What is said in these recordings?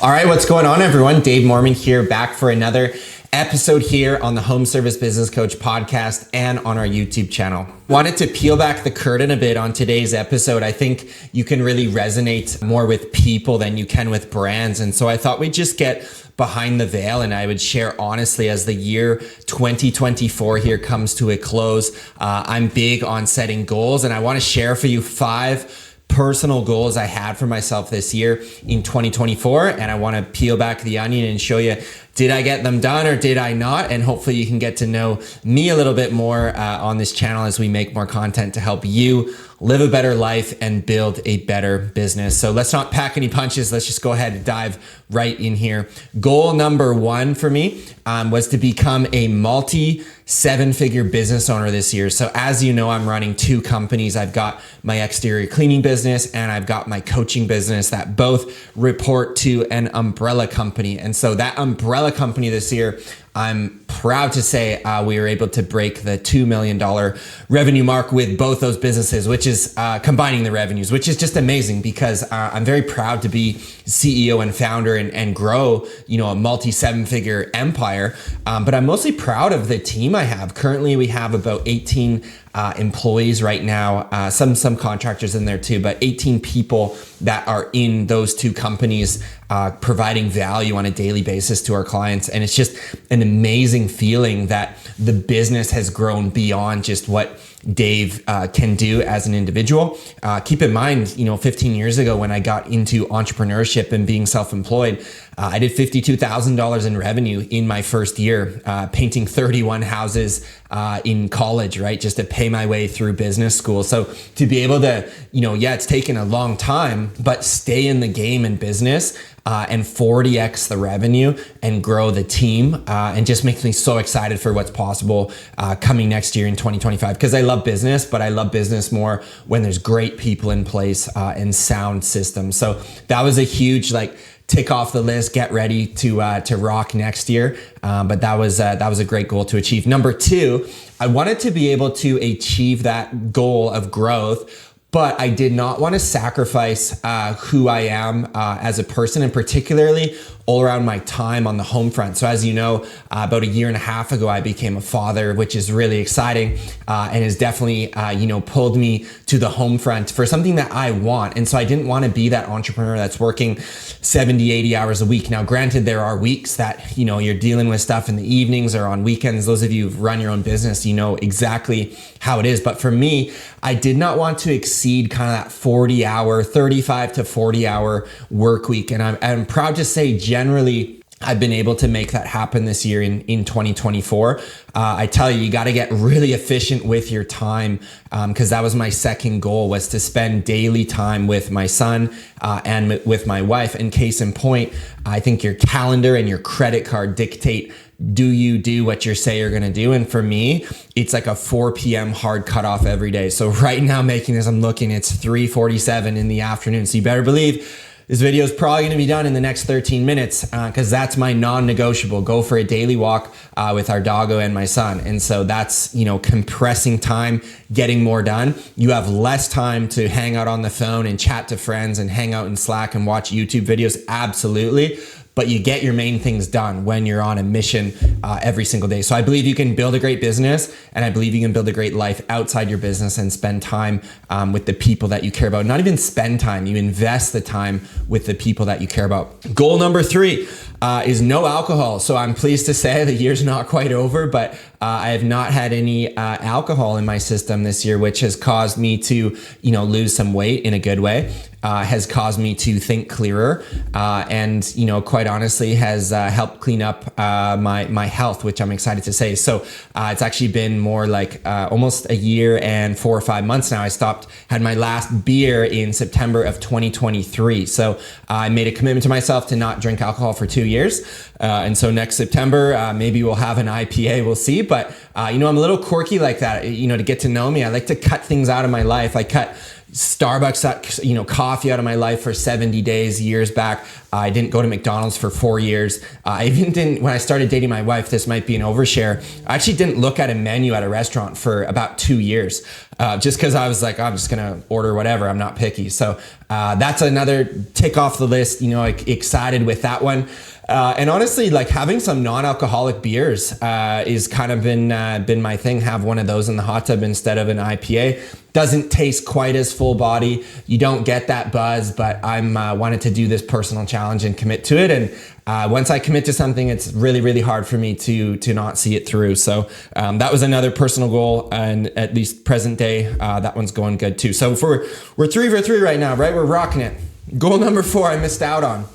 All right, what's going on, everyone? Dave Moorman here, back for another episode here on the Home Service Business Coach podcast and on our YouTube channel. Wanted to peel back the curtain a bit on today's episode. I think you can really resonate more with people than you can with brands. And so I thought we'd just get behind the veil and I would share honestly as the year 2024 here comes to a close. I'm big on setting goals and I want to share for you 5 personal goals I had for myself this year in 2024. And I want to peel back the onion and show you, did I get them done or did I not? And hopefully you can get to know me a little bit more on this channel as we make more content to help you live a better life and build a better business. So let's not pack any punches. Let's just go ahead and dive right in here. Goal number 1 for me was to become a multi-7-figure business owner this year. So as you know, I'm running 2 companies. I've got my exterior cleaning business and I've got my coaching business that both report to an umbrella company. And so that umbrella company this year, I'm proud to say we were able to break the $2 million revenue mark with both those businesses, which is combining the revenues, which is just amazing because I'm very proud to be CEO and founder and grow, a multi-7-figure empire. But I'm mostly proud of the team I have. Currently, we have about 18 employees right now, some contractors in there too, but 18 people that are in those 2 companies providing value on a daily basis to our clients. And it's just an amazing feeling that the business has grown beyond just what Dave can do as an individual. Keep in mind, 15 years ago when I got into entrepreneurship and being self-employed, I did $52,000 in revenue in my first year, painting 31 houses in college, right? Just to pay my way through business school. So to be able to, it's taken a long time, but stay in the game in business and 40x the revenue and grow the team and just makes me so excited for what's possible coming next year in 2025. Because I love business, but I love business more when there's great people in place and sound systems. So that was a huge tick off the list, get ready to rock next year. But that was a great goal to achieve. Number 2, I wanted to be able to achieve that goal of growth, but I did not want to sacrifice who I am as a person, and particularly all around my time on the home front. So as you know, about 1.5 years ago, I became a father, which is really exciting and has definitely, pulled me to the home front for something that I want. And so I didn't want to be that entrepreneur that's working 70, 80 hours a week. Now, granted, there are weeks that, you're dealing with stuff in the evenings or on weekends. Those of you who've run your own business, you know exactly how it is. But for me, I did not want to exceed kind of that 35 to 40 hour work week. And I'm proud to say, generally, I've been able to make that happen this year in 2024. I tell you, you got to get really efficient with your time because that was my second goal, was to spend daily time with my son and with my wife. And case in point, I think your calendar and your credit card dictate, do you do what you say you're going to do? And for me, it's like a 4 p.m. hard cutoff every day. So right now making this, I'm looking, it's 3:47 in the afternoon. So you better believe this video is probably going to be done in the next 13 minutes because that's my non-negotiable. Go for a daily walk with our doggo and my son. And so that's, compressing time, getting more done. You have less time to hang out on the phone and chat to friends and hang out in Slack and watch YouTube videos. Absolutely. But you get your main things done when you're on a mission every single day. So I believe you can build a great business, and I believe you can build a great life outside your business and spend time with the people that you care about. Not even spend time, you invest the time with the people that you care about. Goal number 3 is no alcohol. So I'm pleased to say the year's not quite over, but I have not had any alcohol in my system this year, which has caused me to, lose some weight in a good way. Has caused me to think clearer and, quite honestly, has helped clean up my health, which I'm excited to say. So it's actually been more like almost 1 year and 4 or 5 months now. I had my last beer in September of 2023. So I made a commitment to myself to not drink alcohol for 2 years. And so next September, maybe we'll have an IPA, we'll see. But, I'm a little quirky like that, to get to know me. I like to cut things out of my life. I cut Starbucks, coffee out of my life for 70 days, years back. I didn't go to McDonald's for 4 years. I even didn't, when I started dating my wife, this might be an overshare, I actually didn't look at a menu at a restaurant for about 2 years. Just because I was like, I'm just gonna order whatever. I'm not picky. So that's another tick off the list. Excited with that one. And honestly, like having some non-alcoholic beers is kind of been my thing. Have one of those in the hot tub instead of an IPA. Doesn't taste quite as full body. You don't get that buzz, but I'm wanted to do this personal challenge and commit to it. And once I commit to something, it's really, really hard for me to not see it through. So that was another personal goal, and at least present day, that one's going good too. So we're 3 for 3 right now, right? We're rocking it. Goal number 4, I missed out on.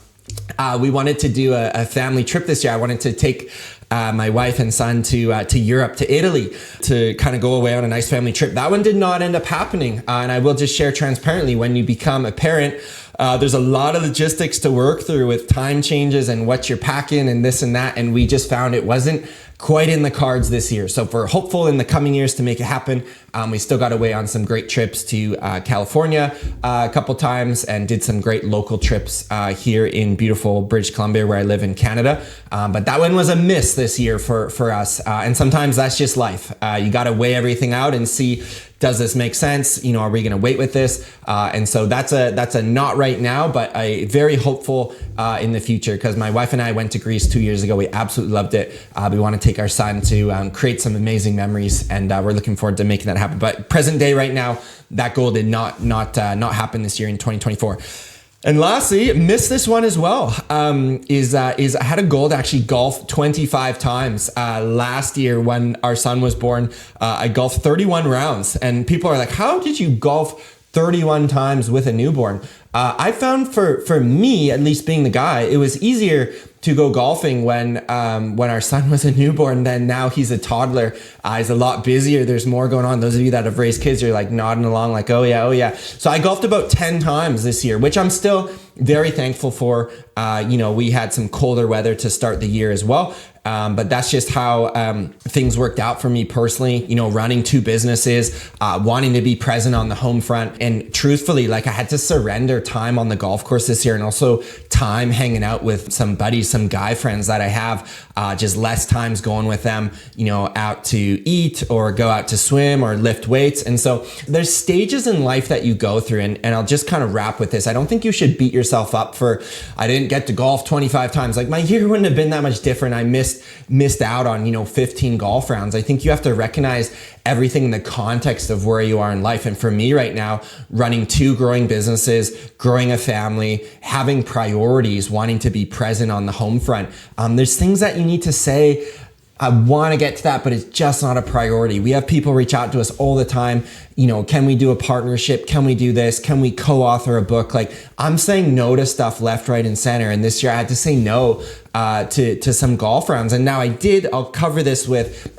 We wanted to do a family trip this year. I wanted to take my wife and son to Europe, to Italy, to kind of go away on a nice family trip. That one did not end up happening. And I will just share transparently, when you become a parent, there's a lot of logistics to work through with time changes and what you're packing and this and that. And we just found it wasn't quite in the cards this year. So we're hopeful in the coming years to make it happen. We still got away on some great trips to California a couple times, and did some great local trips here in beautiful British Columbia, where I live in Canada. But that one was a miss this year for us. And sometimes that's just life. You got to weigh everything out and see, does this make sense? Are we going to wait with this? And so that's a not right now, but a very hopeful in the future, because my wife and I went to Greece 2 years ago. We absolutely loved it. We want to take our son to create some amazing memories, and we're looking forward to making that happen. But present day right now, that goal did not happen this year in 2024. And lastly, missed this one as well, is I had a goal to actually golf 25 times. Last year when our son was born, I golfed 31 rounds, and people are like, how did you golf 31 times with a newborn? I found for me, at least being the guy, it was easier to go golfing when our son was a newborn than now he's a toddler. He's a lot busier. There's more going on. Those of you that have raised kids are like nodding along like, oh yeah. So I golfed about 10 times this year, which I'm still very thankful for. We had some colder weather to start the year as well. But that's just how things worked out for me personally, running 2 businesses, wanting to be present on the home front. And truthfully, like I had to surrender time on the golf course this year, and also time hanging out with some buddies, some guy friends that I have, just less times going with them, out to eat or go out to swim or lift weights. And so there's stages in life that you go through, and I'll just kind of wrap with this. I don't think you should beat yourself up for, I didn't get to golf 25 times. Like my year wouldn't have been that much different. I missed out on 15 golf rounds. I think you have to recognize everything in the context of where you are in life. And for me right now, running 2 growing businesses, growing a family, having priorities, wanting to be present on the home front, there's things that you need to say, I want to get to that, but it's just not a priority. We have people reach out to us all the time. Can we do a partnership? Can we do this? Can we co-author a book? Like I'm saying no to stuff left, right, and center. And this year I had to say no to some golf rounds. And now I'll cover this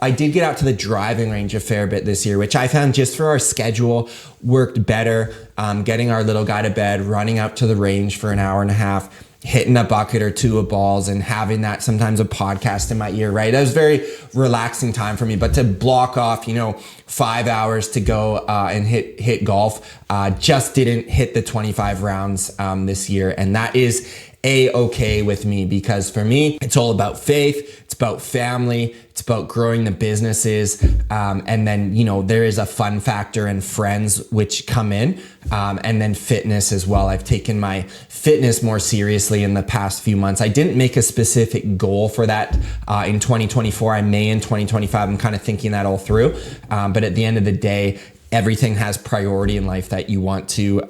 I did get out to the driving range a fair bit this year, which I found just for our schedule worked better. Getting our little guy to bed, running out to the range for an hour and a half, hitting a bucket or 2 of balls, and having that sometimes a podcast in my ear, right? That was very relaxing time for me. But to block off, 5 hours to go and hit golf, just didn't hit the 25 rounds this year. And that is A-okay with me, because for me, it's all about faith. It's about family. It's about growing the businesses. And then, there is a fun factor and friends which come in. And then fitness as well. I've taken my fitness more seriously in the past few months. I didn't make a specific goal for that in 2024. I may in 2025. I'm kind of thinking that all through. But at the end of the day, everything has priority in life that you want to,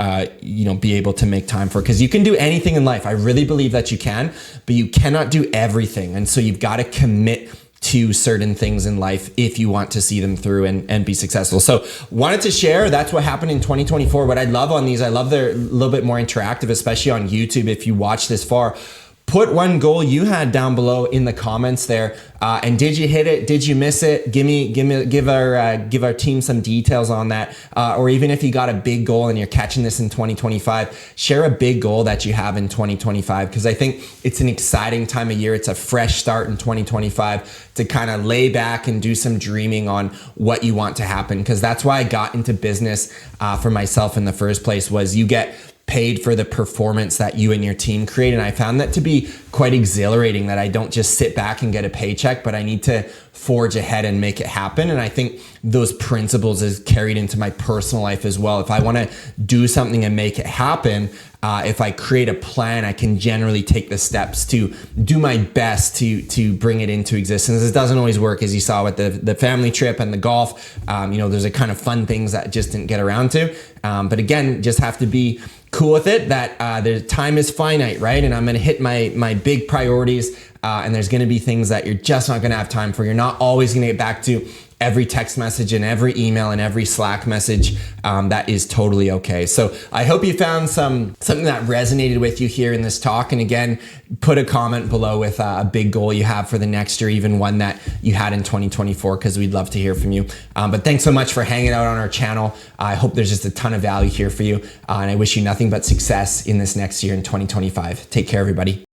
be able to make time for, because you can do anything in life. I really believe that you can, but you cannot do everything. And so you've got to commit to certain things in life if you want to see them through and be successful. So wanted to share, that's what happened in 2024. What I love on these, I love they're a little bit more interactive, especially on YouTube. If you watch this far, put one goal you had down below in the comments there. And did you hit it? Did you miss it? Give our team some details on that. Or even if you got a big goal and you're catching this in 2025, share a big goal that you have in 2025. Because I think it's an exciting time of year. It's a fresh start in 2025 to kind of lay back and do some dreaming on what you want to happen. Because that's why I got into business for myself in the first place, was you get paid for the performance that you and your team create. And I found that to be quite exhilarating, that I don't just sit back and get a paycheck, but I need to forge ahead and make it happen. And I think those principles is carried into my personal life as well. If I want to do something and make it happen, if I create a plan, I can generally take the steps to do my best to bring it into existence. It doesn't always work, as you saw with the family trip and the golf. There's a kind of fun things that just didn't get around to. But again, just have to be cool with it, that the time is finite, right? And I'm going to hit my big priorities, and there's going to be things that you're just not going to have time for. You're not always going to get back to every text message and every email and every Slack message. That is totally okay. So I hope you found something that resonated with you here in this talk. And again, put a comment below with a big goal you have for the next year, even one that you had in 2024, because we'd love to hear from you. But thanks so much for hanging out on our channel. I hope there's just a ton of value here for you. And I wish you nothing but success in this next year in 2025. Take care, everybody.